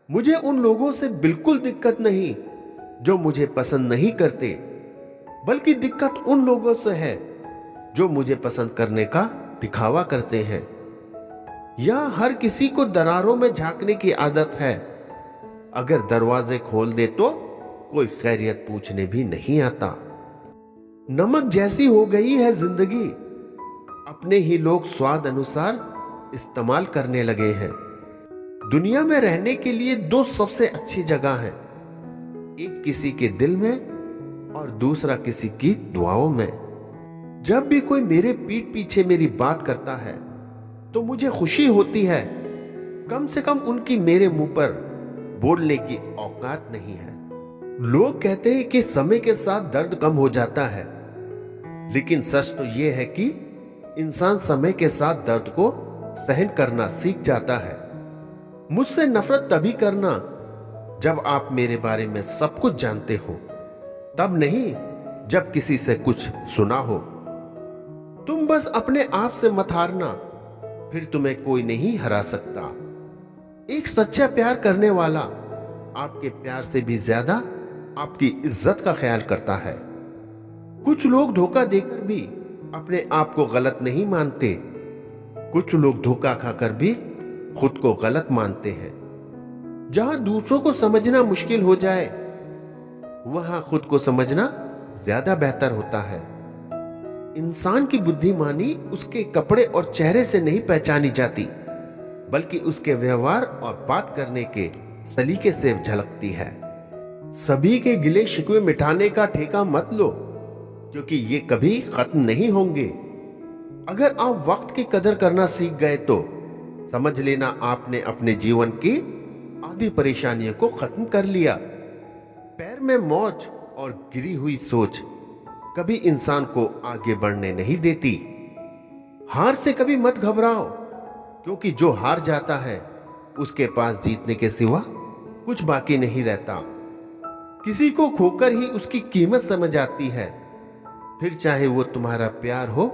मुझे उन लोगों से बिल्कुल दिक्कत नहीं जो मुझे पसंद नहीं करते, बल्कि दिक्कत उन लोगों से है जो मुझे पसंद करने का दिखावा करते हैं। यहां हर किसी को दरारों में झांकने की आदत है। अगर दरवाजे खोल दे तो कोई खैरियत पूछने भी नहीं आता। नमक जैसी हो गई है जिंदगी, अपने ही लोग स्वाद अनुसार इस्तेमाल करने लगे हैं। दुनिया में रहने के लिए दो सबसे अच्छी जगह हैं, एक किसी के दिल में और दूसरा किसी की दुआओं में। जब भी कोई मेरे पीठ पीछे मेरी बात करता है तो मुझे खुशी होती है, कम से कम उनकी मेरे मुंह पर बोलने की औकात नहीं है। लोग कहते हैं कि समय के साथ दर्द कम हो जाता है, लेकिन सच तो यह है कि इंसान समय के साथ दर्द को सहन करना सीख जाता है। मुझसे नफरत तभी करना जब आप मेरे बारे में सब कुछ जानते हो, तब नहीं जब किसी से कुछ सुना हो। तुम बस अपने आप से मत हारना, फिर तुम्हें कोई नहीं हरा सकता। एक सच्चा प्यार करने वाला आपके प्यार से भी ज्यादा आपकी इज्जत का ख्याल करता है। कुछ लोग धोखा देकर भी अपने आप को गलत नहीं मानते, कुछ लोग धोखा खाकर भी खुद को गलत मानते हैं। जहां दूसरों को समझना मुश्किल हो जाए, वहां खुद को समझना ज्यादा बेहतर होता है। इंसान की बुद्धिमानी उसके कपड़े और चेहरे से नहीं पहचानी जाती, बल्कि उसके व्यवहार और बात करने के सलीके से झलकती है। सभी के गिले शिकवे मिटाने का ठेका मत लो, क्योंकि ये कभी खत्म नहीं होंगे। अगर आप वक्त की कदर करना सीख गए तो समझ लेना आपने अपने जीवन की आधी परेशानियों को खत्म कर लिया। पैर में मौज और गिरी हुई सोच कभी इंसान को आगे बढ़ने नहीं देती। हार से कभी मत घबराओ, क्योंकि जो हार जाता है उसके पास जीतने के सिवा कुछ बाकी नहीं रहता। किसी को खोकर ही उसकी कीमत समझ आती है, फिर चाहे वो तुम्हारा प्यार हो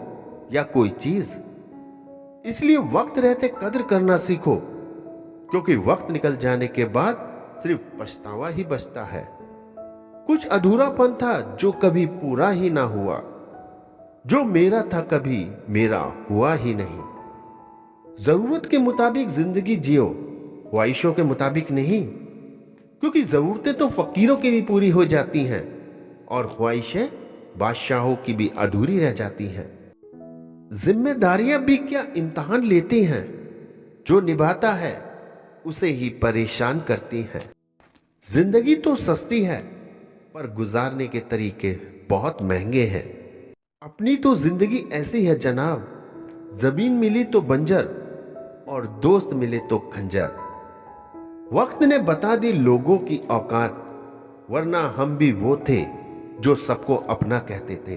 या कोई चीज। इसलिए वक्त रहते कदर करना सीखो, क्योंकि वक्त निकल जाने के बाद सिर्फ पछतावा ही बचता है। कुछ अधूरापन था जो कभी पूरा ही ना हुआ, जो मेरा था कभी मेरा हुआ ही नहीं। जरूरत के मुताबिक जिंदगी जियो, ख्वाहिशों के मुताबिक नहीं, क्योंकि जरूरतें तो फकीरों की भी पूरी हो जाती हैं और ख्वाहिशें बादशाहों की भी अधूरी रह जाती हैं। जिम्मेदारियां भी क्या इम्तिहान लेती हैं, जो निभाता है उसे ही परेशान करती हैं। जिंदगी तो सस्ती है, पर गुजारने के तरीके बहुत महंगे हैं। अपनी तो जिंदगी ऐसी है जनाब, जमीन मिली तो बंजर और दोस्त मिले तो खंजर। वक्त ने बता दी लोगों की औकात, वरना हम भी वो थे जो सबको अपना कहते थे।